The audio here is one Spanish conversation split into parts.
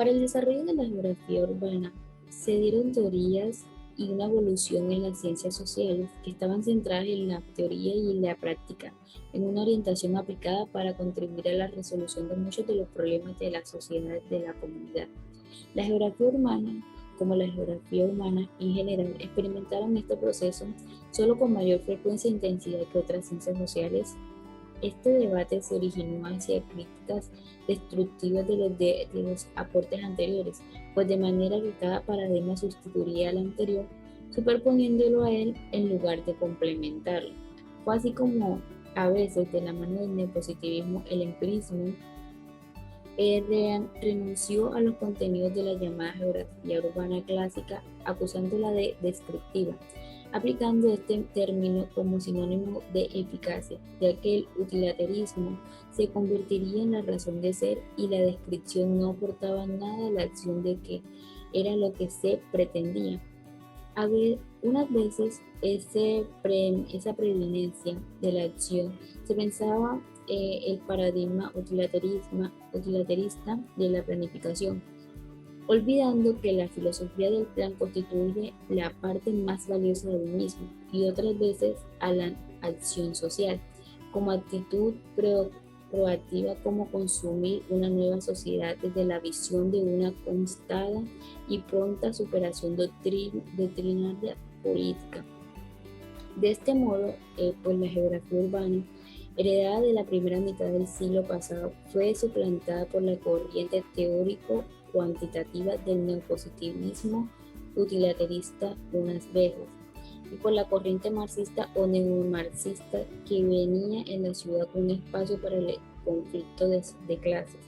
Para el desarrollo de la geografía urbana, se dieron teorías y una evolución en las ciencias sociales que estaban centradas en la teoría y en la práctica, en una orientación aplicada para contribuir a la resolución de muchos de los problemas de la sociedad de la comunidad. La geografía urbana, como la geografía humana en general, experimentaron este proceso solo con mayor frecuencia e intensidad que otras ciencias sociales. Este debate se originó hacia críticas destructivas de los aportes anteriores, pues de manera que cada paradigma sustituiría al anterior, superponiéndolo a él en lugar de complementarlo. Fue así como, a veces, de la mano del neopositivismo, el empirismo renunció a los contenidos de la llamada geografía urbana clásica, acusándola de descriptiva, aplicando este término como sinónimo de eficacia, ya que el utilitarismo se convertiría en la razón de ser y la descripción no aportaba nada a la acción de que era lo que se pretendía. Unas veces esa preeminencia de la acción se pensaba el paradigma utilitarista de la planificación, olvidando que la filosofía del plan constituye la parte más valiosa del mismo, y otras veces a la acción social, como actitud proactiva, como construir una nueva sociedad desde la visión de una constada y pronta superación doctrinaria política. De este modo, pues la geografía urbana, heredada de la primera mitad del siglo pasado, fue suplantada por la corriente teórico-cuantitativa del neopositivismo utilitarista unas veces, y por la corriente marxista o neomarxista que venía en la ciudad con un espacio para el conflicto de clases,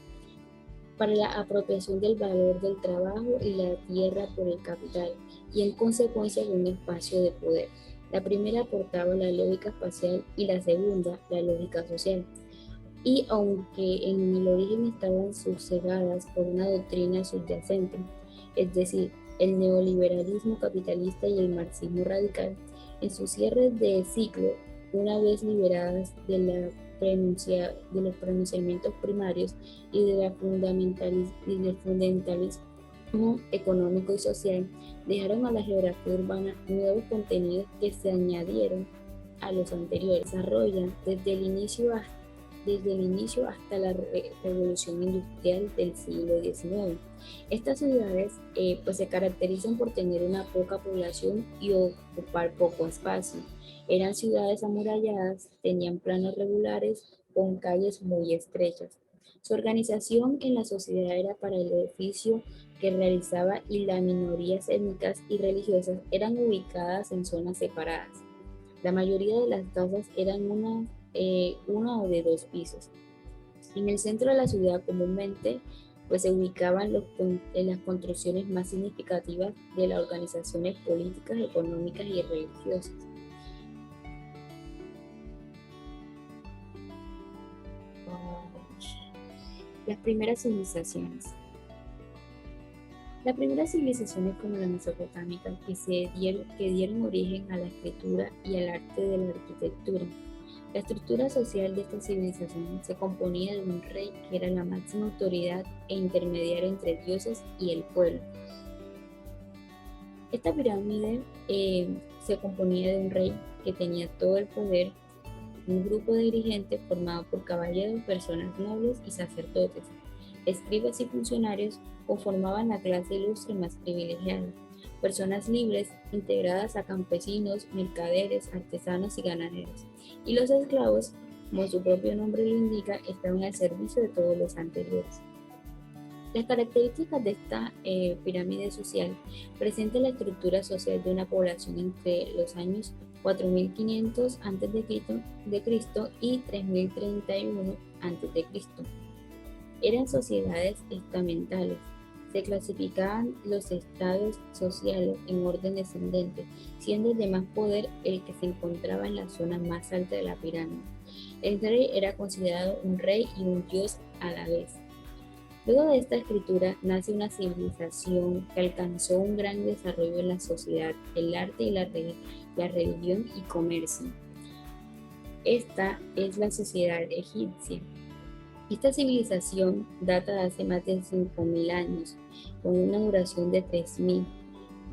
para la apropiación del valor del trabajo y la tierra por el capital, y en consecuencia de un espacio de poder. La primera aportaba la lógica espacial y la segunda la lógica social. Y aunque en el origen estaban subsegadas por una doctrina subyacente, es decir, el neoliberalismo capitalista y el marxismo radical, en sus cierres de ciclo, una vez liberadas de los pronunciamientos primarios y del fundamentalismo económico y social, dejaron a la geografía urbana nuevos contenidos que se añadieron a los anteriores. Desarrollan desde el inicio hasta la revolución industrial del siglo XIX. Estas ciudades pues se caracterizan por tener una poca población y ocupar poco espacio. Eran ciudades amuralladas, tenían planos regulares con calles muy estrechas. Su organización en la sociedad era para el edificio que realizaba y las minorías étnicas y religiosas eran ubicadas en zonas separadas. La mayoría de las casas eran una o de dos pisos. En el centro de la ciudad comúnmente pues, se ubicaban las construcciones más significativas de las organizaciones políticas, económicas y religiosas. Las primeras civilizaciones. Las primeras civilizaciones como la mesopotámica que dieron origen a la escritura y al arte de la arquitectura. La estructura social de esta civilización se componía de un rey que era la máxima autoridad e intermediario entre dioses y el pueblo. Esta pirámide se componía de un rey que tenía todo el poder, un grupo de dirigentes formado por caballeros, personas nobles y sacerdotes. Escribas y funcionarios conformaban la clase ilustre más privilegiada, personas libres integradas a campesinos, mercaderes, artesanos y ganaderos, y los esclavos, como su propio nombre lo indica, estaban al servicio de todos los anteriores. Las características de esta pirámide social presentan la estructura social de una población entre los años 4500 a.C. y 3031 a.C. Eran sociedades estamentales. Se clasificaban los estados sociales en orden descendente, siendo el de más poder el que se encontraba en la zona más alta de la pirámide. El rey era considerado un rey y un dios a la vez. Luego de esta escritura nace una civilización que alcanzó un gran desarrollo en la sociedad, el arte y la religión y comercio. Esta es la sociedad egipcia. Esta civilización data de hace más de 5.000 años, con una duración de 3.000,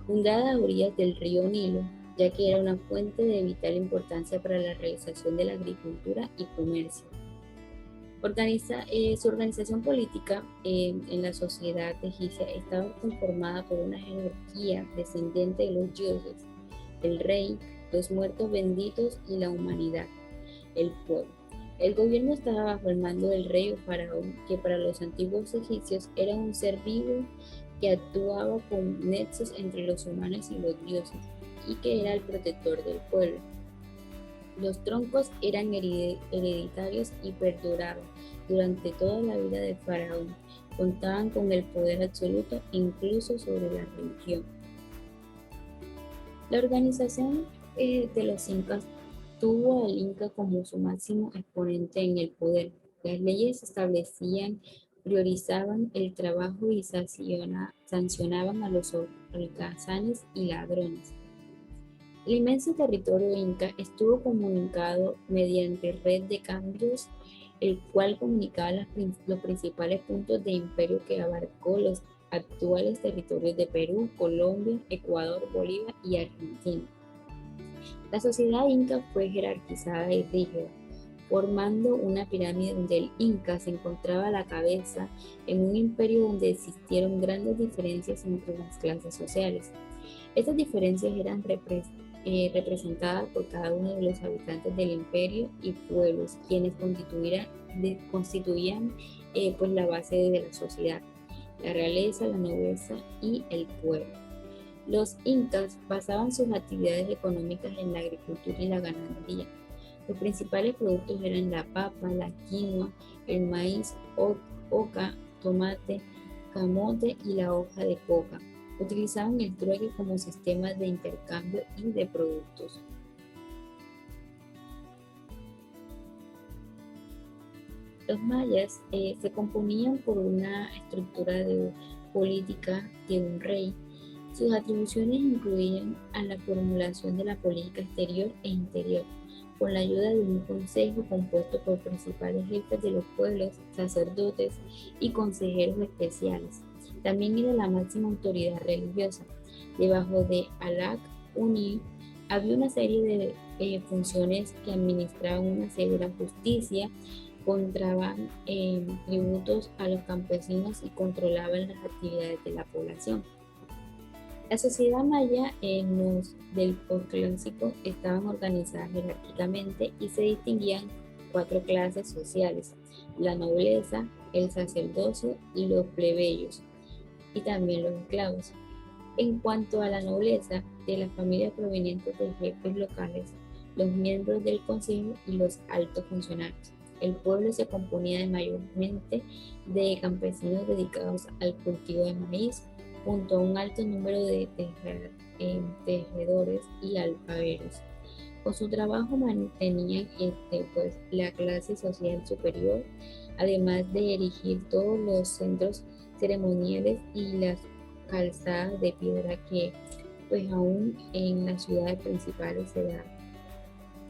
fundada a orillas del río Nilo, ya que era una fuente de vital importancia para la realización de la agricultura y comercio. Su organización política en la sociedad egipcia estaba conformada por una jerarquía descendiente de los dioses, el rey, los muertos benditos y la humanidad, el pueblo. El gobierno estaba bajo el mando del rey o faraón, que para los antiguos egipcios era un ser vivo que actuaba con nexos entre los humanos y los dioses, y que era el protector del pueblo. Los troncos eran hereditarios y perduraban durante toda la vida del faraón. Contaban con el poder absoluto incluso sobre la religión. La organización de los incas tuvo al inca como su máximo exponente en el poder. Las leyes establecían, priorizaban el trabajo y sancionaban a los holgazanes y ladrones. El inmenso territorio inca estuvo comunicado mediante red de cambios, el cual comunicaba los principales puntos de imperio que abarcó los actuales territorios de Perú, Colombia, Ecuador, Bolivia y Argentina. La sociedad inca fue jerarquizada y rígida, formando una pirámide donde el inca se encontraba a la cabeza en un imperio donde existieron grandes diferencias entre las clases sociales. Estas diferencias eran representadas por cada uno de los habitantes del imperio y pueblos, quienes constituían pues la base de la sociedad, la realeza, la nobleza y el pueblo. Los incas basaban sus actividades económicas en la agricultura y la ganadería. Los principales productos eran la papa, la quinoa, el maíz, oca, tomate, camote y la hoja de coca. Utilizaban el trueque como sistema de intercambio y de productos. Los mayas se componían por una estructura política de un rey. Sus atribuciones incluían a la formulación de la política exterior e interior, con la ayuda de un consejo compuesto por principales jefes de los pueblos, sacerdotes y consejeros especiales. También era la máxima autoridad religiosa. Debajo de Alak Uni había una serie de funciones que administraban una severa justicia, contraban tributos a los campesinos y controlaban las actividades de la población. La sociedad maya en los del posclásico estaban organizadas jerárquicamente y se distinguían 4 clases sociales: la nobleza, el sacerdocio y los plebeyos, y también los esclavos. En cuanto a la nobleza, de las familias provenientes de jefes locales, los miembros del consejo y los altos funcionarios. El pueblo se componía mayormente de campesinos dedicados al cultivo de maíz, junto a un alto número de tejedores y alfareros. Con su trabajo mantenían pues, la clase social superior, además de erigir todos los centros ceremoniales y las calzadas de piedra que pues aún en las ciudades principales se dan.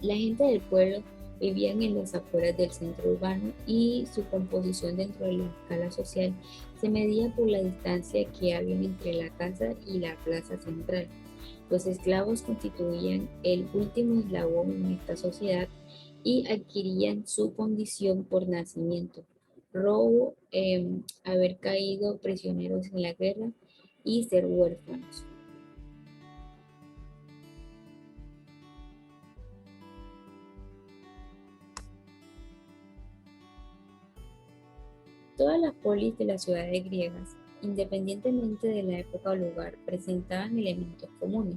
La gente del pueblo vivían en las afueras del centro urbano y su composición dentro de la escala social se medía por la distancia que había entre la casa y la plaza central. Los esclavos constituían el último eslabón en esta sociedad y adquirían su condición por nacimiento, robo, haber caído prisioneros en la guerra y ser huérfanos. Todas las polis de las ciudades griegas, independientemente de la época o lugar, presentaban elementos comunes,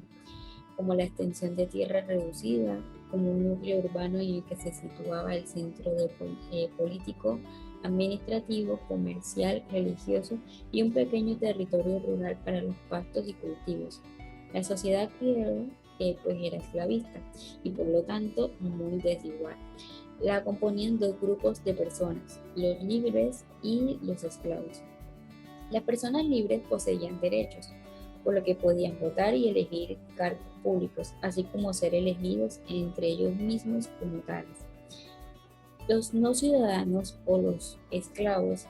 como la extensión de tierra reducida, como un núcleo urbano en el que se situaba el centro político, administrativo, comercial, religioso y un pequeño territorio rural para los pastos y cultivos. La sociedad griega pues era esclavista y por lo tanto muy desigual. La componían 2 grupos de personas, los libres y los esclavos. Las personas libres poseían derechos, por lo que podían votar y elegir cargos públicos, así como ser elegidos entre ellos mismos como tales. Los no ciudadanos o los esclavos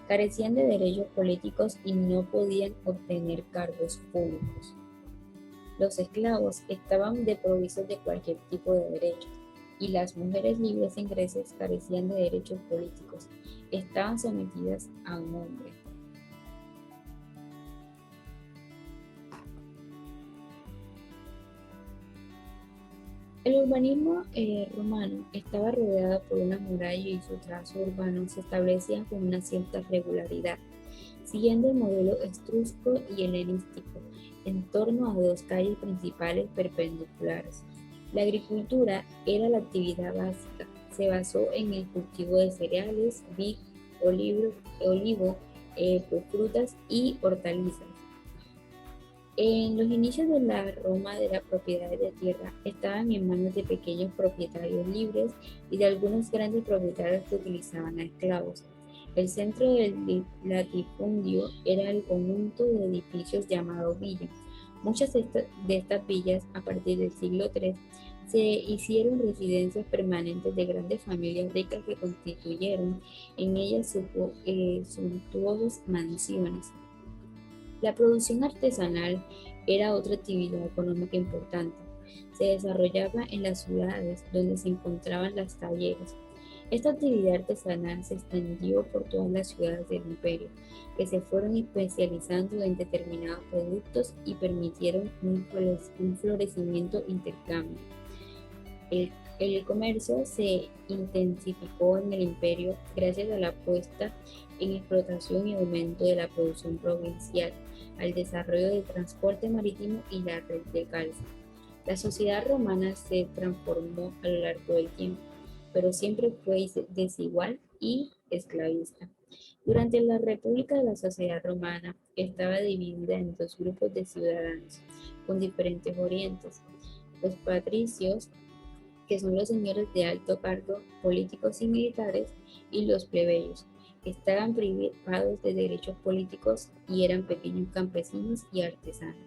carecían de derechos políticos y no podían obtener cargos públicos. Los esclavos estaban desprovistos de cualquier tipo de derechos y las mujeres libres en Grecia carecían de derechos políticos, estaban sometidas a un hombre. El urbanismo romano estaba rodeado por una muralla y su trazo urbano se establecía con una cierta regularidad, siguiendo el modelo etrusco y helenístico, en torno a dos calles principales perpendiculares. La agricultura era la actividad básica, se basó en el cultivo de cereales, vid, olivo, pues, frutas y hortalizas. En los inicios de la Roma de las propiedades de tierra estaban en manos de pequeños propietarios libres y de algunos grandes propietarios que utilizaban a esclavos. El centro del latifundio era el conjunto de edificios llamado villa. Muchas de estas villas, a partir del siglo III, se hicieron residencias permanentes de grandes familias ricas que constituyeron en ellas suntuosas mansiones. La producción artesanal era otra actividad económica importante. Se desarrollaba en las ciudades donde se encontraban las talleres. Esta actividad artesanal se extendió por todas las ciudades del imperio, que se fueron especializando en determinados productos y permitieron un florecimiento intercambio. El comercio se intensificó en el imperio gracias a la puesta en explotación y aumento de la producción provincial, al desarrollo del transporte marítimo y la red de calza. La sociedad romana se transformó a lo largo del tiempo, pero siempre fue desigual y esclavista. Durante la República, la sociedad romana estaba dividida en dos grupos de ciudadanos con diferentes orientes: los patricios, que son los señores de alto cargo políticos y militares, y los plebeyos, que estaban privados de derechos políticos y eran pequeños campesinos y artesanos.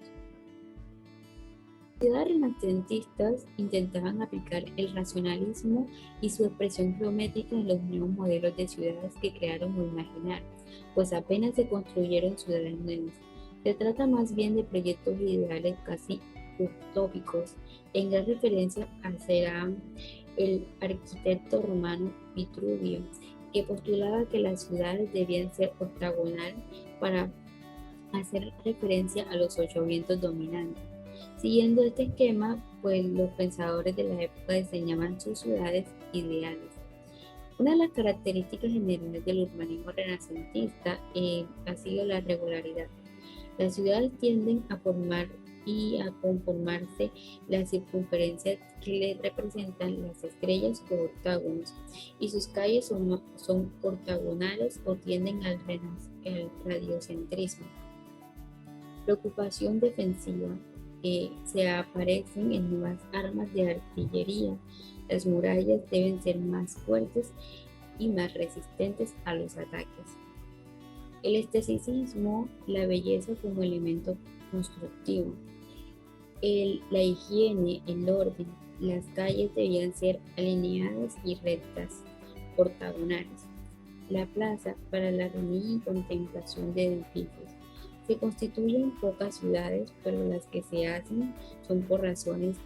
Las ciudades renacentistas intentaban aplicar el racionalismo y su expresión geométrica en los nuevos modelos de ciudades que crearon o imaginaron, pues apenas se construyeron ciudades nuevas. Se trata más bien de proyectos ideales casi utópicos. En gran referencia será el arquitecto romano Vitruvio, que postulaba que las ciudades debían ser octagonales para hacer referencia a los 8 vientos dominantes. Siguiendo este esquema, pues los pensadores de la época diseñaban sus ciudades ideales. Una de las características generales del urbanismo renacentista ha sido la regularidad. Las ciudades tienden a formar y a conformarse las circunferencias que le representan las estrellas o octágonos, y sus calles son ortogonales o tienden al radiocentrismo. Preocupación defensiva. Se aparecen en nuevas armas de artillería. Las murallas deben ser más fuertes y más resistentes a los ataques. El esteticismo, la belleza como elemento constructivo. La higiene, el orden, las calles debían ser alineadas y rectas, ortogonales. La plaza para la reunión y contemplación de edificios. Se constituyen pocas ciudades, pero las que se hacen son por razones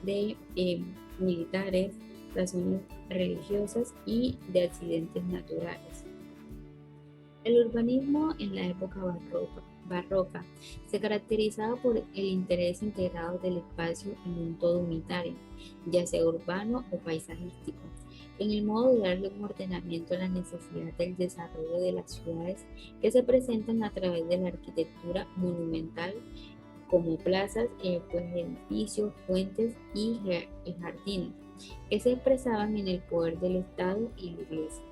militares, razones religiosas y de accidentes naturales. El urbanismo en la época barroca se caracterizaba por el interés integrado del espacio en un todo unitario, ya sea urbano o paisajístico, en el modo de darle un ordenamiento a la necesidad del desarrollo de las ciudades, que se presentan a través de la arquitectura monumental, como plazas, edificios, fuentes y jardines, que se expresaban en el poder del Estado y la Iglesia.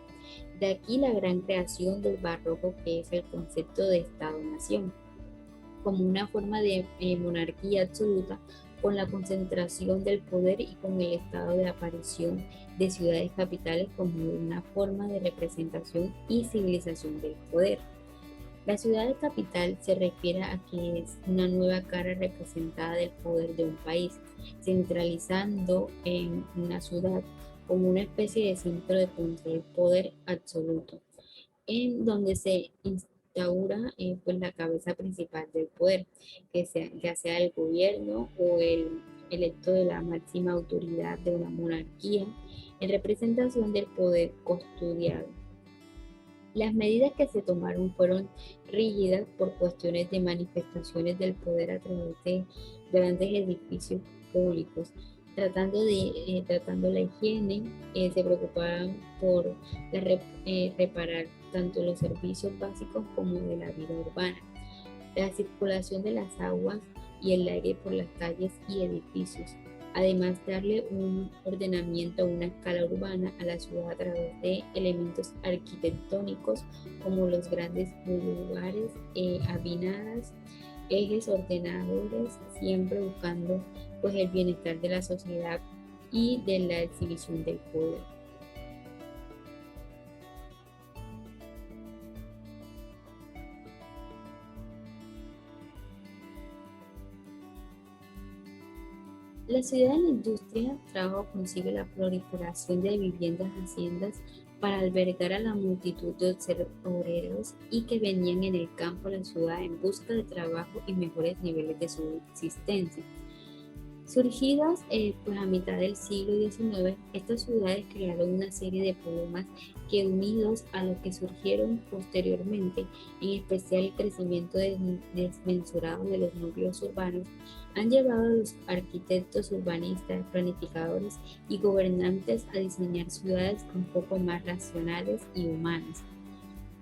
De aquí la gran creación del barroco, que es el concepto de Estado-nación, como una forma de monarquía absoluta, con la concentración del poder y con el estado de aparición de ciudades capitales como una forma de representación y civilización del poder. La ciudad de capital se refiere a que es una nueva cara representada del poder de un país, centralizando en una ciudad como una especie de centro de control, poder absoluto, en donde se instaura pues la cabeza principal del poder, que sea, ya sea el gobierno o el electo de la máxima autoridad de una monarquía, en representación del poder custodiado. Las medidas que se tomaron fueron rígidas por cuestiones de manifestaciones del poder a través de grandes edificios públicos. Tratando la higiene, se preocupaban por reparar tanto los servicios básicos como de la vida urbana, la circulación de las aguas y el aire por las calles y edificios. Además, darle un ordenamiento a una escala urbana a la ciudad a través de elementos arquitectónicos como los grandes lugares, avinadas, ejes ordenadores, siempre buscando pues el bienestar de la sociedad y de la exhibición del poder. La ciudad de la industria trajo consigo la proliferación de viviendas haciendas para albergar a la multitud de obreros y que venían en el campo a la ciudad en busca de trabajo y mejores niveles de subsistencia. Surgidas pues a mitad del siglo XIX, estas ciudades crearon una serie de problemas que, unidos a los que surgieron posteriormente, en especial el crecimiento desmesurado de los núcleos urbanos, han llevado a los arquitectos, urbanistas, planificadores y gobernantes a diseñar ciudades un poco más racionales y humanas.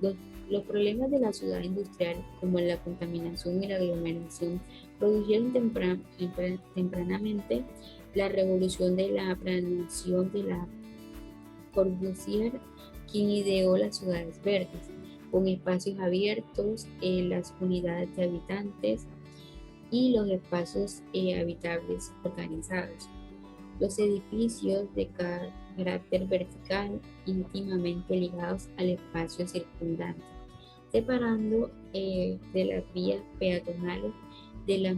Los, los problemas de la ciudad industrial, como la contaminación y la aglomeración, produjeron tempranamente la revolución de la planeación de la Corbusier, quien ideó las ciudades verdes, con espacios abiertos, las unidades de habitantes y los espacios habitables organizados. Los edificios de carácter vertical íntimamente ligados al espacio circundante, separando de las vías peatonales de las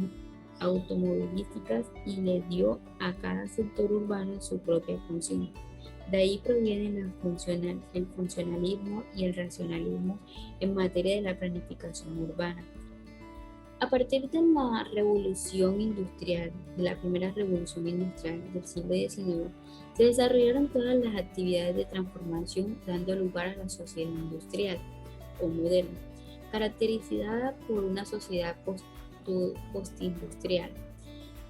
automovilísticas, y le dio a cada sector urbano su propia función. De ahí provienen el funcionalismo y el racionalismo en materia de la planificación urbana. A partir de la revolución industrial, de la primera revolución industrial del siglo XIX, se desarrollaron todas las actividades de transformación, dando lugar a la sociedad industrial o moderna, caracterizada por una sociedad postindustrial.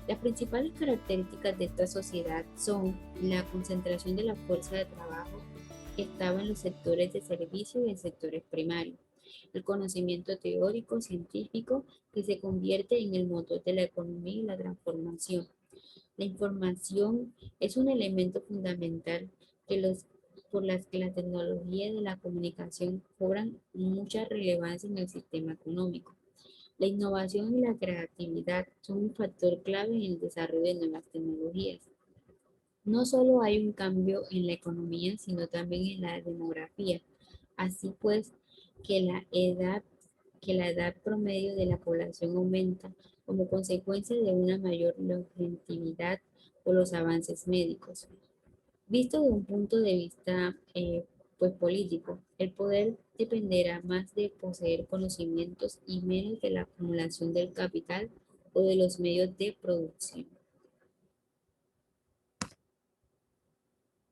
Las principales características de esta sociedad son la concentración de la fuerza de trabajo que estaba en los sectores de servicio y en sectores primarios, el conocimiento teórico, científico, que se convierte en el motor de la economía y la transformación. La información es un elemento fundamental por las que la tecnología de la comunicación cobran mucha relevancia en el sistema económico. La innovación y la creatividad son un factor clave en el desarrollo de nuevas tecnologías. No solo hay un cambio en la economía, sino también en la demografía. Así pues, que la edad, que la edad promedio de la población aumenta como consecuencia de una mayor longevidad o los avances médicos. Visto de un punto de vista pues político, el poder dependerá más de poseer conocimientos y menos de la acumulación del capital o de los medios de producción.